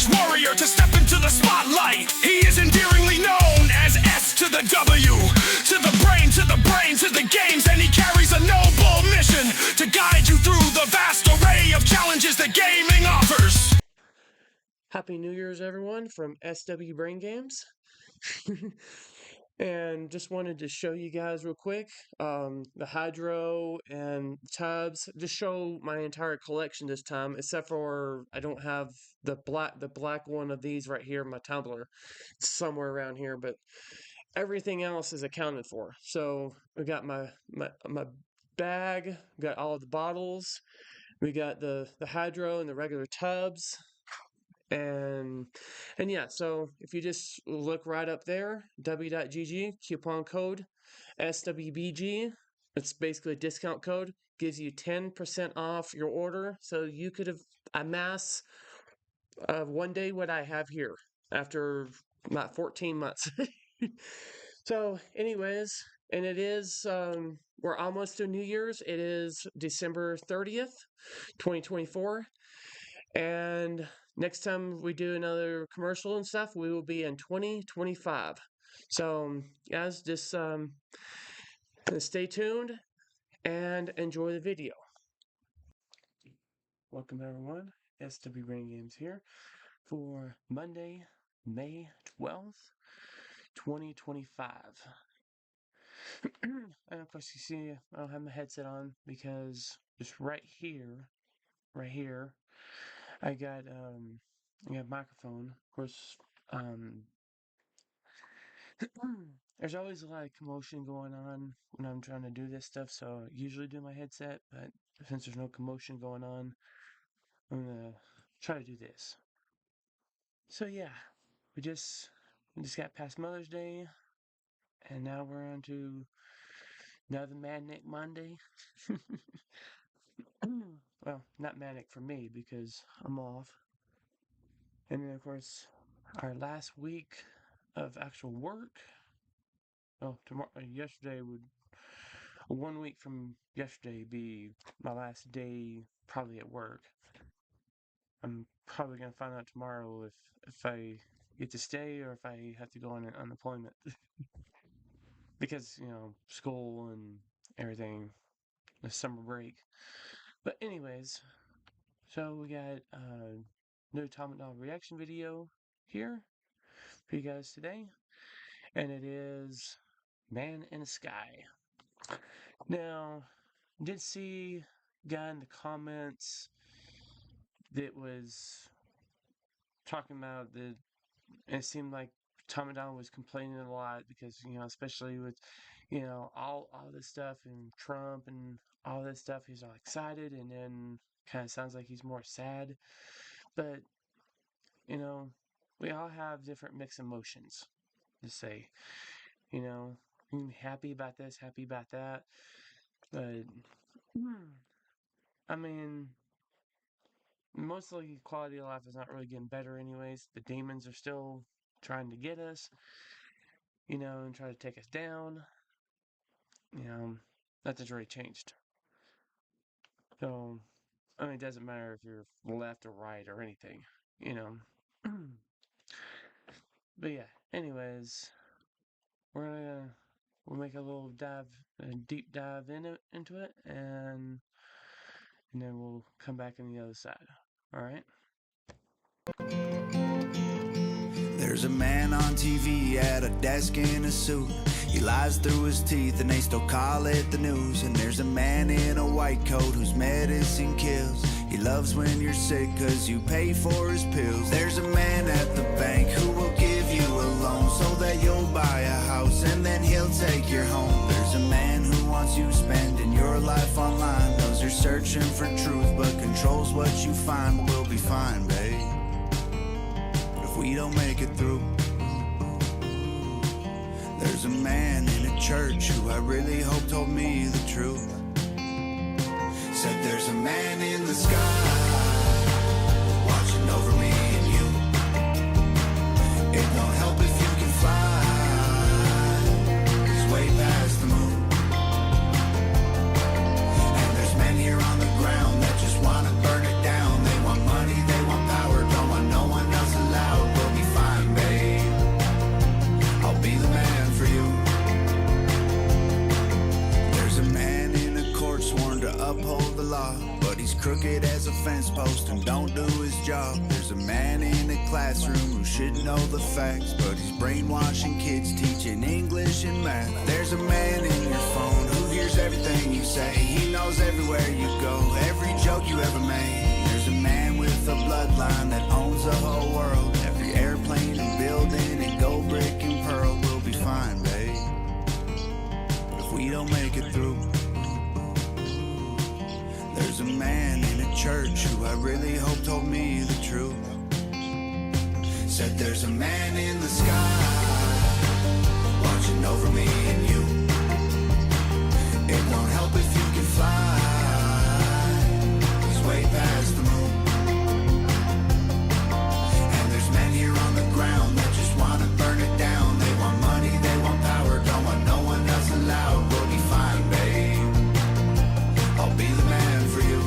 stage warrior to step into the spotlight. He is endearingly known as S to the W, to the brain, to the brain, to the games, and he carries a noble mission to guide you through the vast array of challenges that gaming offers. Happy New Year's, everyone, from SWBrainGames. And just wanted to show you guys real quick the hydro and tubs. Just show my entire collection this time, except for I don't have the black one of these right here in my tumbler. It's somewhere around here, but everything else is accounted for. So we got my bag, we got all of the bottles, we got the hydro and the regular tubs. And yeah, so if you just look right up there, w.gg, coupon code SWBG, it's basically a discount code, gives you 10% off your order. So you could have amassed one day what I have here after about 14 months. So anyways, and it is, we're almost to New Year's. It is December 30th, 2024. And next time we do another commercial and stuff, we will be in 2025. So, guys, just stay tuned and enjoy the video. Welcome, everyone. SWBrainGames here for Monday, May 12th, 2025. And of course, you see, I don't have my headset on because just right here, I got microphone. Of course, there's always a lot of commotion going on when I'm trying to do this stuff, so I usually do my headset, but since there's no commotion going on, I'm gonna try to do this. So yeah, we just got past Mother's Day, and now we're on to another Manic Monday. Well, not manic for me because I'm off. And then, of course, our last week of actual work. Oh, yesterday would, 1 week from yesterday be my last day probably at work. I'm probably going to find out tomorrow if I get to stay or if I have to go on unemployment. Because, you know, school and everything, the summer break. But anyways, so we got a new MacDonald reaction video here for you guys today, and it is Man in the Sky. Now, I did see a guy in the comments that was talking about that it seemed like MacDonald was complaining a lot because, you know, especially with, you know, all this stuff and Trump and all this stuff, he's all excited and then kind of sounds like he's more sad. But, you know, we all have different mixed emotions to say. You know, I'm happy about this, happy about that. But, I mean, mostly quality of life is not really getting better anyways. The demons are still trying to get us, you know, and try to take us down. You know, nothing's really changed. So, I mean, it doesn't matter if you're left or right or anything, you know. But yeah, anyways, we'll make a little deep dive into it, and then we'll come back on the other side. All right. There's a man on TV at a desk in a suit. He lies through his teeth and they still call it the news. And there's a man in a white coat whose medicine kills. He loves when you're sick cause you pay for his pills. There's a man at the bank who will give you a loan so that you'll buy a house and then he'll take your home. There's a man who wants you spending your life online. Knows you're searching for truth but controls what you find. We'll be fine, babe, if we don't make it through. There's a man in a church who I really hope told me the truth. Said there's a man in the sky watching over me and you. It don't help if you can fly, 'cause way past the moon. And there's men here on the ground that just wanna burn it down. They want money, they want power, don't want no one else's fence post and don't do his job. There's a man in the classroom who should know the facts, but he's brainwashing kids, teaching English and math. There's a man in your phone who hears everything you say. He knows everywhere you go, every joke you ever made. There's a man with a bloodline that owns the whole world. Every airplane and building and gold brick and pearl. Will be fine, babe, if we don't make it through. There's a man in a church who I really hope told me the truth. Said there's a man in the sky watching over me and you. It won't help if you can fly, he's way past the moon. And there's men here on the ground that just wanna burn it down. They want money, they want power, don't want no one else allowed. We'll be fine, babe, I'll be the man for you.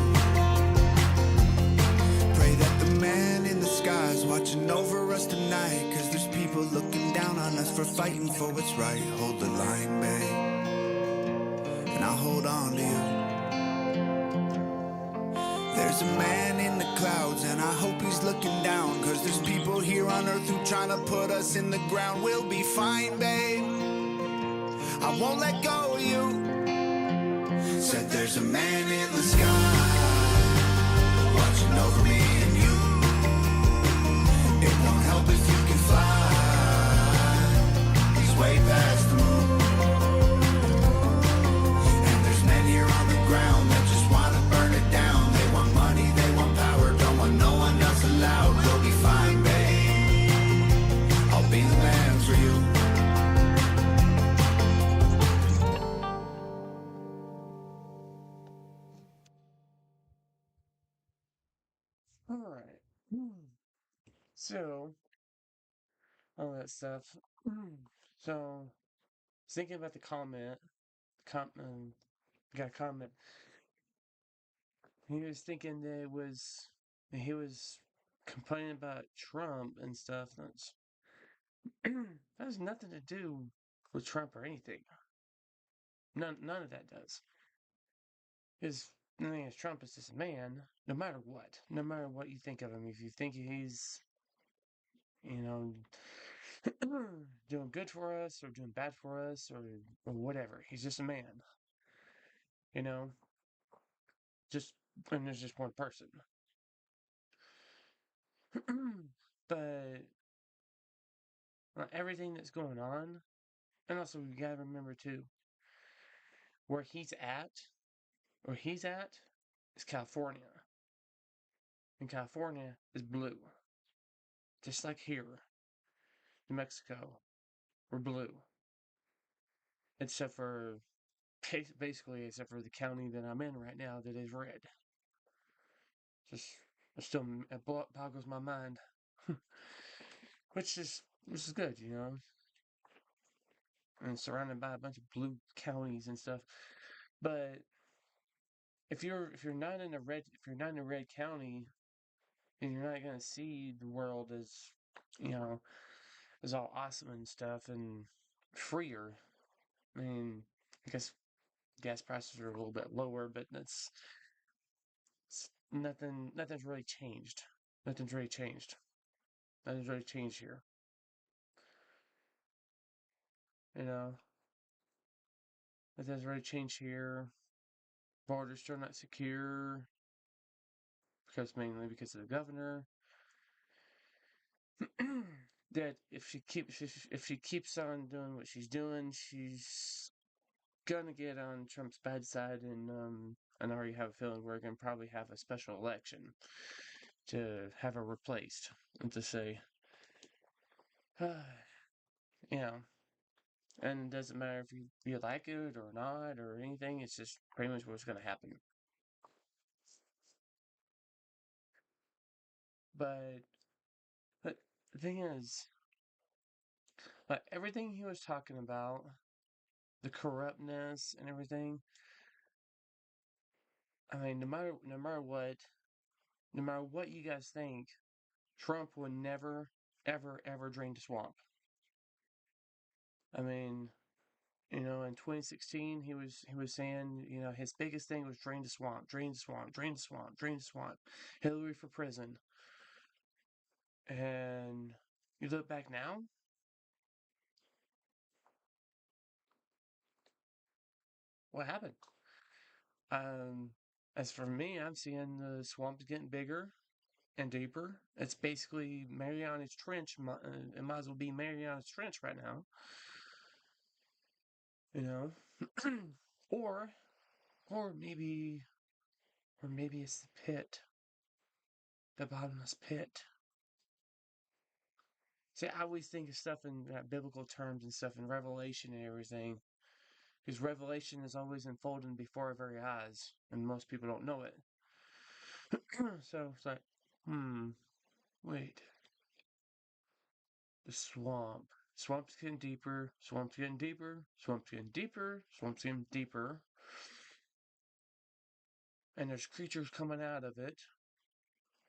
Pray that the man in the sky's watching over us tonight, 'cause there's people looking down on us for fighting for what's right. Hold the line, babe, and I'll hold on to you. There's a man in the clouds and I hope he's looking down, 'cause there's people here on earth who trying to put us in the ground. We'll be fine, babe, I won't let go of you. Said there's a man in the sky watching over me and you. It won't help if you can fly, he's way past the moon. And there's men here on the ground that just want to burn it down. They want money, they want power, don't want no one else allowed. We'll be fine, babe, I'll be the man for you. Alright. So, all that stuff. So, thinking about the comment, got a comment. He was thinking that he was complaining about Trump and stuff. That has nothing to do with Trump or anything. None of that does. Because the thing is, Trump is just a man, no matter what. No matter what you think of him. If you think he's, you know, doing good for us or doing bad for us or whatever, he's just a man. You know? And there's just one person. But everything that's going on, and also you gotta remember too, where he's at is California. And California is blue. Just like here, New Mexico, we're blue. Except for, basically, except for the county that I'm in right now that is red. Just, it boggles my mind. Which is good, you know? And surrounded by a bunch of blue counties and stuff. But if you're not in a red county, and you're not gonna see the world as, you know, as all awesome and stuff and freer. I mean, I guess gas prices are a little bit lower, but nothing's really changed. Nothing's really changed. Nothing's really changed here. You know, nothing's really changed here. Border's still not secure mainly because of the governor. That if she keeps on doing what she's doing, she's gonna get on Trump's bad side, and I already have a feeling we're gonna probably have a special election to have her replaced, and to say, you know, and it doesn't matter if you like it or not or anything. It's just pretty much what's gonna happen. But the thing is, like everything he was talking about, the corruptness and everything. I mean, no matter what you guys think, Trump would never, ever, ever drain the swamp. I mean, In 2016, he was saying, his biggest thing was drain the swamp, drain the swamp, drain the swamp, drain the swamp, Hillary for prison. And you look back now, what happened? Um, as for me, I'm seeing the swamp getting bigger and deeper. It's basically Mariana's Trench. It might as well be Mariana's Trench right now. You know, or or maybe it's the pit, the bottomless pit. See, I always think of stuff in biblical terms and stuff in Revelation and everything, because Revelation is always unfolding before our very eyes, and most people don't know it. So it's like, hmm, wait, the swamp. Swamp's getting deeper, swamp's getting deeper, swamp's getting deeper, swamp's getting deeper. And there's creatures coming out of it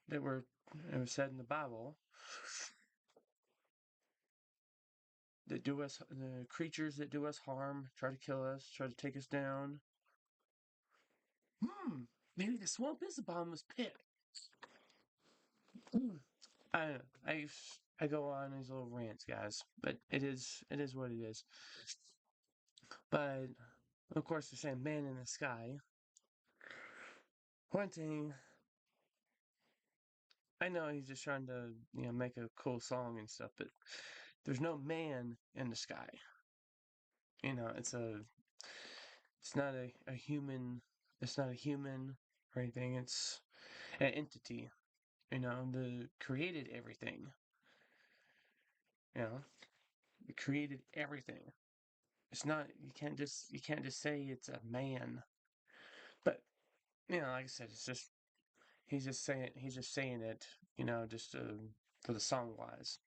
that were it was said in the Bible that do us the creatures that do us harm, try to kill us, try to take us down. Hmm, maybe the swamp is the bottomless pit. I don't know. I go on these little rants, guys, but it is what it is. But of course, they're saying "man in the sky." One thing I know, he's just trying to make a cool song and stuff, but there's no man in the sky. It's not a human. It's not a human or anything. It's an entity. The created everything. You know, it created everything. It's not. You can't just say it's a man. But like I said, it's just he's just saying it. Just for the song wise.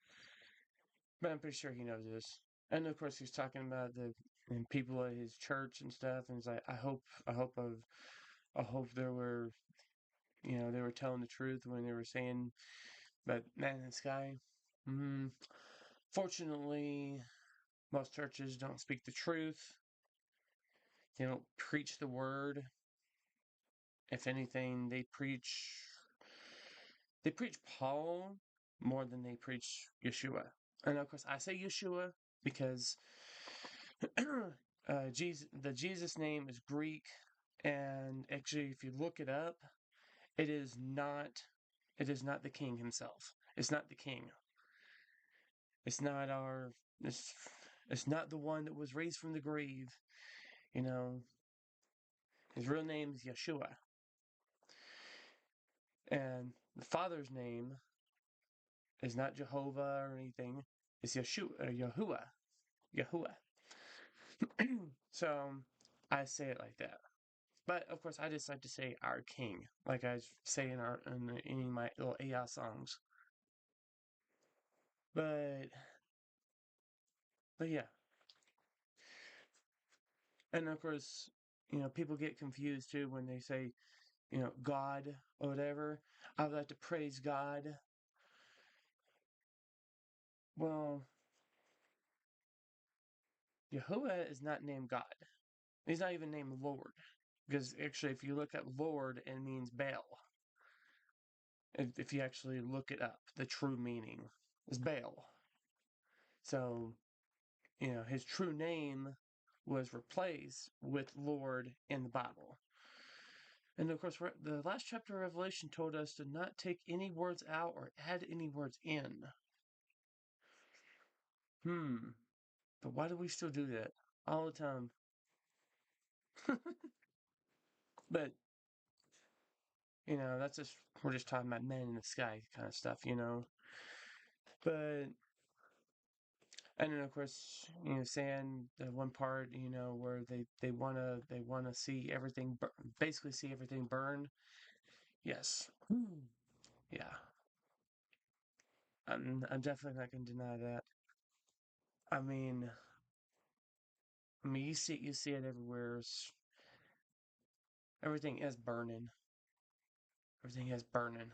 But I'm pretty sure he knows this. And of course, he's talking about the and people at his church and stuff. And he's like, I hope they were telling the truth when they were saying, but man in the sky. Mm, Fortunately, most churches don't speak the truth. They don't preach the word. If anything, they preach Paul more than they preach Yeshua. And of course, I say Yeshua because the Jesus name is Greek, and actually, if you look it up, it is not. It is not the king himself. It's not the king. It's not our. It's, it's not the one that was raised from the grave. You know, his real name is Yeshua, and the Father's name is not Jehovah or anything. It's Yeshua, Yahuwah. So I say it like that. But of course, I just like to say our King, like I say in any of my little AI songs. But yeah, and of course, people get confused too when they say God or whatever. I would like to praise God. Well, Yahuwah is not named God. He's not even named Lord. Because actually, if you look at Lord, it means Baal. If you actually look it up, the true meaning is Baal. So, his true name was replaced with Lord in the Bible. And of course, the last chapter of Revelation told us to not take any words out or add any words in. But why do we still do that all the time? But that's we're just talking about men in the sky kind of stuff. But and then of course, saying the one part, where they wanna see everything, basically see everything burn. Yes, yeah, I'm definitely not gonna deny that. I mean, you see it everywhere. Everything is burning. Everything is burning.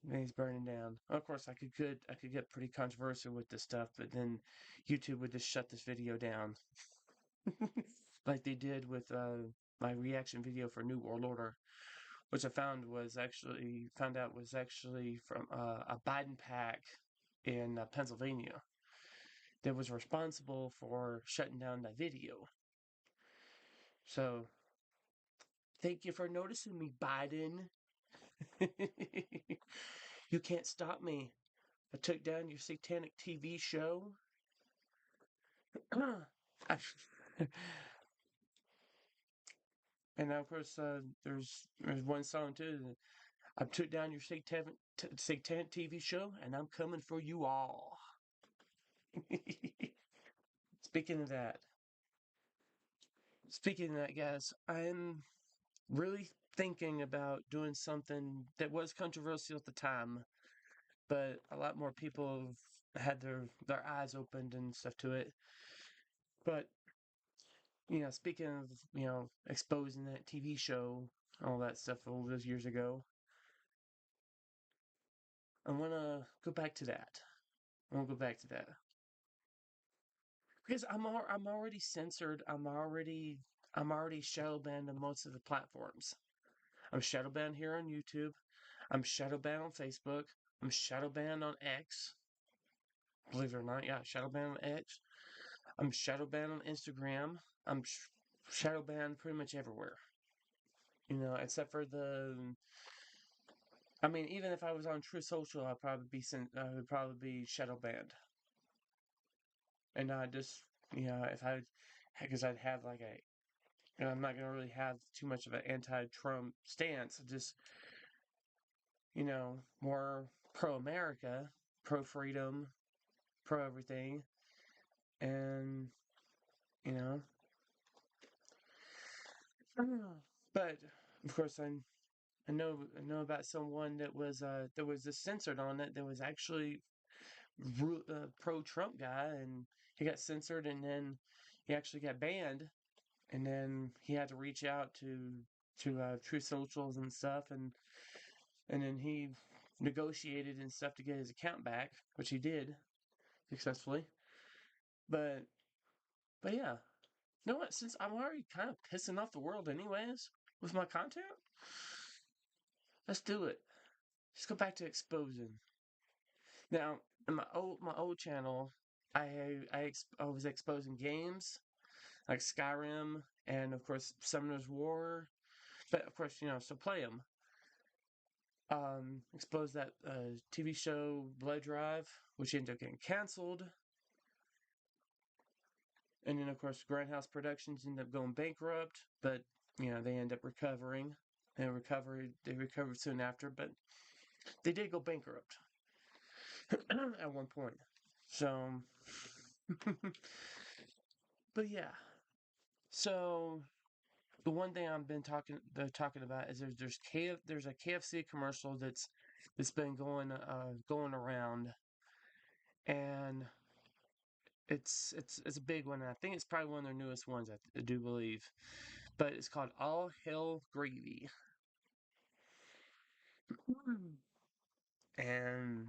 and he's burning down. Of course, I could get pretty controversial with this stuff, but then YouTube would just shut this video down, like they did with my reaction video for New World Order, which I found out was actually from a Biden pack in Pennsylvania that was responsible for shutting down that video. So thank you for noticing me, Biden. You can't stop me. I took down your satanic TV show. And now, of course, there's one song too. I took down your satanic TV show, and I'm coming for you all. Speaking of that, guys, I'm really thinking about doing something that was controversial at the time, but a lot more people have had their eyes opened and stuff to it. But speaking of exposing that TV show, all that stuff all those years ago, I want to go back to that. I want to go back to that because I'm already censored. I'm already shadow banned on most of the platforms. I'm shadow banned here on YouTube. I'm shadow banned on Facebook. I'm shadow banned on X. Believe it or not, yeah, shadow banned on X. I'm shadow banned on Instagram. I'm shadow banned pretty much everywhere. Except for I mean, even if I was on True Social, I would probably be shadow banned. And I just, if I, because I'd have like I'm not gonna really have too much of an anti-Trump stance. Just, more pro-America, pro-freedom, pro-everything, and you know. But of course, I know about someone that was just censored on it. That was actually pro-Trump guy, and he got censored, and then he actually got banned, and then he had to reach out to True Socials and stuff, and then he negotiated and stuff to get his account back, which he did successfully. But yeah, you know what? Since I'm already kind of pissing off the world anyways with my content, let's do it. Let's go back to exposing. Now, in my old channel, I was exposing games like Skyrim and of course Summoner's War, but of course so play them. Exposed that TV show Blood Drive, which ended up getting canceled, and then of course Grindhouse Productions ended up going bankrupt, but they end up recovering. They recovered soon after, but they did go bankrupt at one point. So, but yeah. So the one thing I've been talking about is there's a KFC commercial that's been going around, and it's a big one. And I think it's probably one of their newest ones. I do believe, but it's called All Hell Gravy, and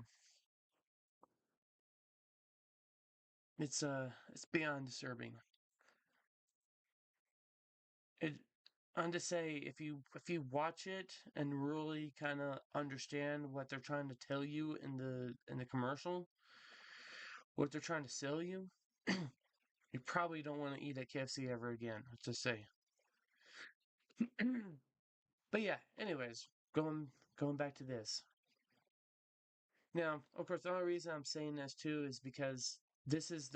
it's beyond disturbing. It I'm to say if you watch it and really kind of understand what they're trying to tell you in the commercial, what they're trying to sell you, you probably don't want to eat at KFC ever again. Let's just say. But yeah, anyways, going back to this. Now, of course, the only reason I'm saying this too is because this is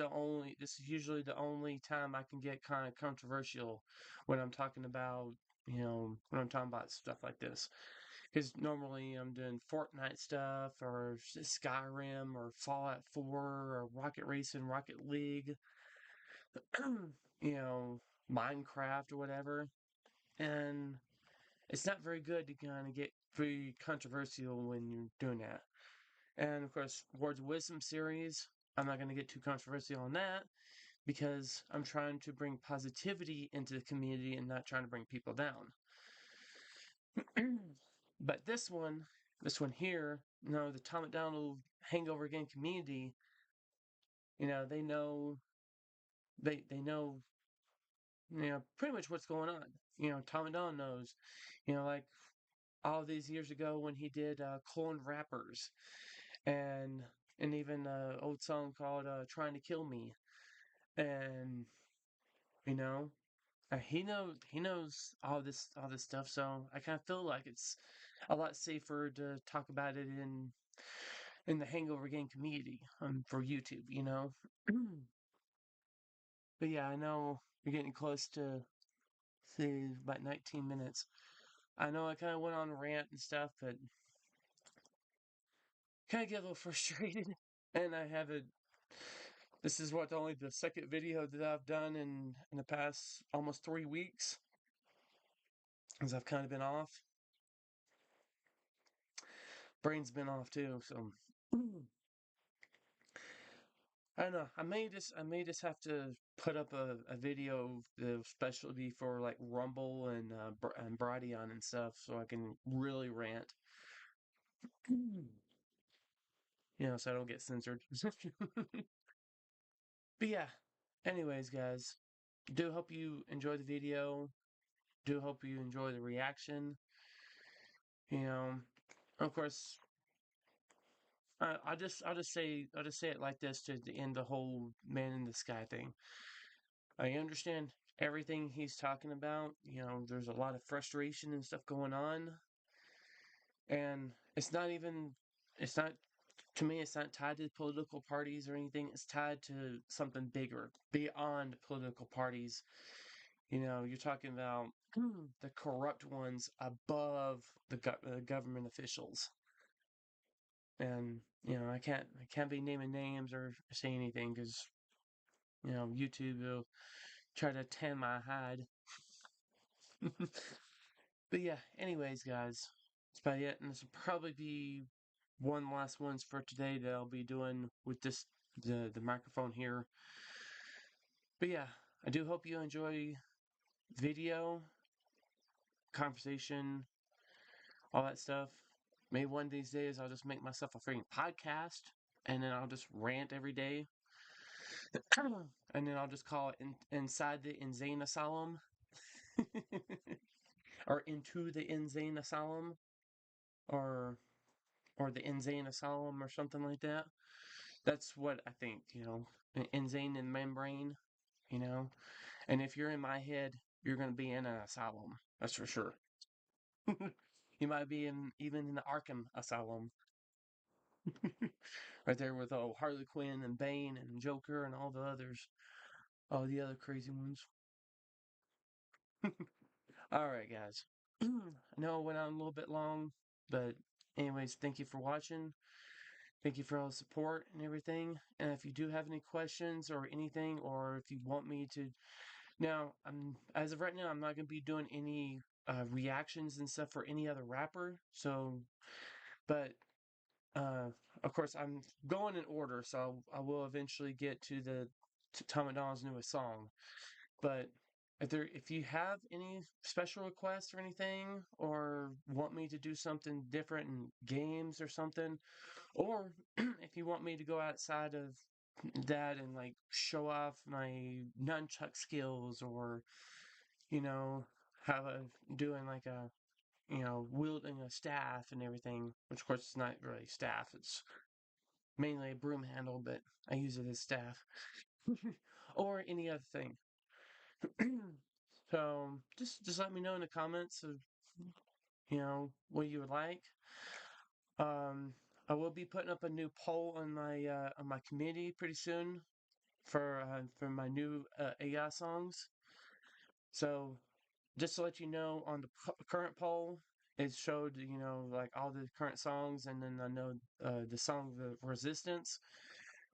usually the only time I can get kind of controversial when I'm talking about, when I'm talking about stuff like this. Because normally I'm doing Fortnite stuff or Skyrim or Fallout 4 or Rocket Racing, Rocket League, you know, Minecraft or whatever. And it's not very good to kind of get pretty controversial when you're doing that. And of course, Words of Wisdom series, I'm not going to get too controversial on that because I'm trying to bring positivity into the community and not trying to bring people down. But this one, this one here, the Tom MacDonald hangover game community, they know they know pretty much what's going on. Tom MacDonald knows. Like all these years ago when he did Clone Rappers and even an old song called "Trying to Kill Me," and you know he knows all this stuff. So I kind of feel like it's a lot safer to talk about it in the Hangover game community for YouTube. But yeah, I know we're getting close to say about 19 minutes. I know I kind of went on a rant and stuff, but kind of get a little frustrated. And I haven't. This is only the second video that I've done in the past almost 3 weeks, as I've kind of been off. Brain's been off too, so I don't know. I may just have to put up a video especially for like Rumble and Brighteon and stuff, so I can really rant. So I don't get censored. But yeah. Anyways, guys, do hope you enjoy the video. Do hope you enjoy the reaction. You know, of course, I'll just say it like this to end the whole man in the sky thing. I understand everything he's talking about. There's a lot of frustration and stuff going on, and it's not to me. It's not tied to political parties or anything. It's tied to something bigger beyond political parties. You're talking about the corrupt ones above the government officials. And I can't be naming names or say anything because YouTube will try to tan my hide. But yeah, anyways, guys, that's about it, and this will probably be one last ones for today that I'll be doing with the microphone here. But yeah, I do hope you enjoy video, conversation, all that stuff. Maybe one of these days I'll just make myself a freaking podcast, and then I'll just rant every day. And then I'll just call it Inside the Insane Asylum. Or Into the Insane Asylum. Or the Insane Asylum or something like that. That's what I think, insane in my brain, you know. And if you're in my head, you're gonna be in an asylum. That's for sure. You might be even in the Arkham Asylum. Right there with Harley Quinn and Bane and Joker and all the other crazy ones. All right, guys. I know I went on a little bit long, but anyways, thank you for watching. Thank you for all the support and everything. And if you do have any questions or anything, or if you want me to, now as of right now, I'm not gonna be doing any reactions and stuff for any other rapper. So, but uh, of course, I'm going in order, so I will eventually get to Tom MacDonald's newest song. But if you have any special requests or anything, or want me to do something different in games or something, or if you want me to go outside of that and like show off my nunchuck skills, or have doing like a wielding a staff and everything, which of course it's not really staff, it's mainly a broom handle, but I use it as staff. Or any other thing. So just let me know in the comments of what you would like. I will be putting up a new poll on my community pretty soon for my new AI songs. So just to let you know, on the current poll, it showed like all the current songs, and then I know the song "The Resistance"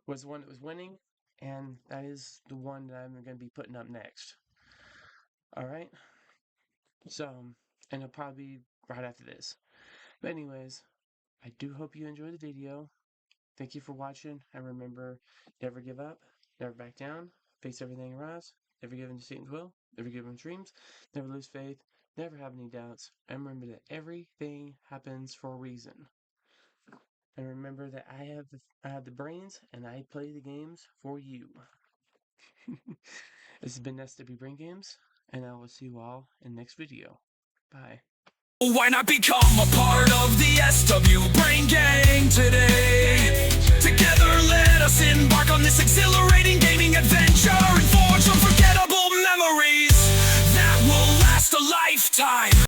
was the one that was winning, and that is the one that I'm going to be putting up next. All right. So, and it'll probably be right after this. But anyways, I do hope you enjoy the video. Thank you for watching, and remember, never give up, never back down, face everything and rise, never give in to Satan's will, never give in dreams, never lose faith, never have any doubts, and remember that everything happens for a reason. And remember that I have the brains, and I play the games for you. This has been SWBrainGames, and I will see you all in the next video. Bye. Why not become a part of the SW Brain Gang today? Together let us embark on this exhilarating